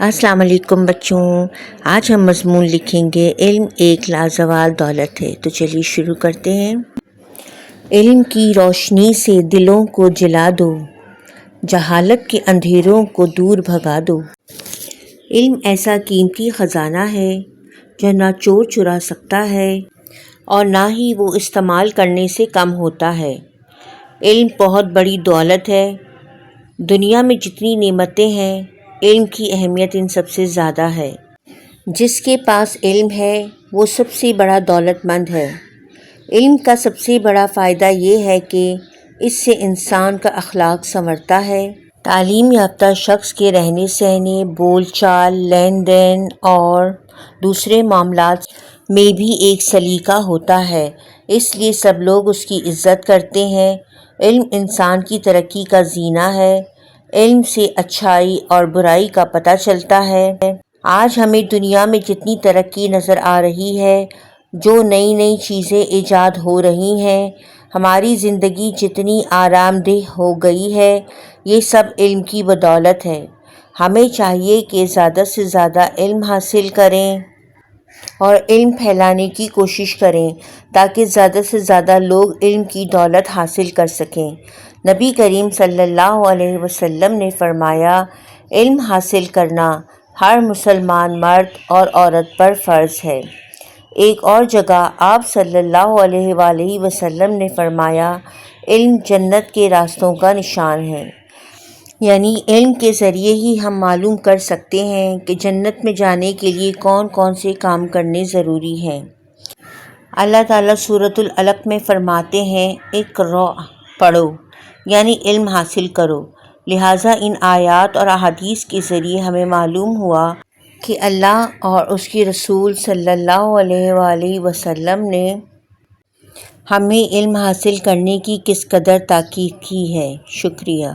السلام علیکم بچوں، آج ہم مضمون لکھیں گے علم ایک لازوال دولت ہے۔ تو چلیے شروع کرتے ہیں۔ علم کی روشنی سے دلوں کو جلا دو، جہالت کے اندھیروں کو دور بھگا دو۔ علم ایسا قیمتی خزانہ ہے جو نہ چور چرا سکتا ہے اور نہ ہی وہ استعمال کرنے سے کم ہوتا ہے۔ علم بہت بڑی دولت ہے۔ دنیا میں جتنی نعمتیں ہیں، علم کی اہمیت ان سب سے زیادہ ہے۔ جس کے پاس علم ہے وہ سب سے بڑا دولت مند ہے۔ علم کا سب سے بڑا فائدہ یہ ہے کہ اس سے انسان کا اخلاق سنورتا ہے۔ تعلیم یافتہ شخص کے رہنے سہنے، بول چال، لین دین اور دوسرے معاملات میں بھی ایک سلیقہ ہوتا ہے، اس لیے سب لوگ اس کی عزت کرتے ہیں۔ علم انسان کی ترقی کا زینہ ہے۔ علم سے اچھائی اور برائی کا پتہ چلتا ہے۔ آج ہمیں دنیا میں جتنی ترقی نظر آ رہی ہے، جو نئی نئی چیزیں ایجاد ہو رہی ہیں، ہماری زندگی جتنی آرام دہ ہو گئی ہے، یہ سب علم کی بدولت ہے۔ ہمیں چاہیے کہ زیادہ سے زیادہ علم حاصل کریں اور علم پھیلانے کی کوشش کریں تاکہ زیادہ سے زیادہ لوگ علم کی دولت حاصل کر سکیں۔ نبی کریم صلی اللہ علیہ وسلم نے فرمایا، علم حاصل کرنا ہر مسلمان مرد اور عورت پر فرض ہے۔ ایک اور جگہ آپ صلی اللہ علیہ وآلہ وسلم نے فرمایا، علم جنت کے راستوں کا نشان ہے۔ یعنی علم کے ذریعے ہی ہم معلوم کر سکتے ہیں کہ جنت میں جانے کے لیے کون کون سے کام کرنے ضروری ہیں۔ اللہ تعالیٰ سورۃ العلق میں فرماتے ہیں، اقرأ پڑھو، یعنی علم حاصل کرو۔ لہٰذا ان آیات اور احادیث کے ذریعے ہمیں معلوم ہوا کہ اللہ اور اس کے رسول صلی اللہ علیہ وآلہ وسلم نے ہمیں علم حاصل کرنے کی کس قدر تاکید کی ہے۔ شکریہ۔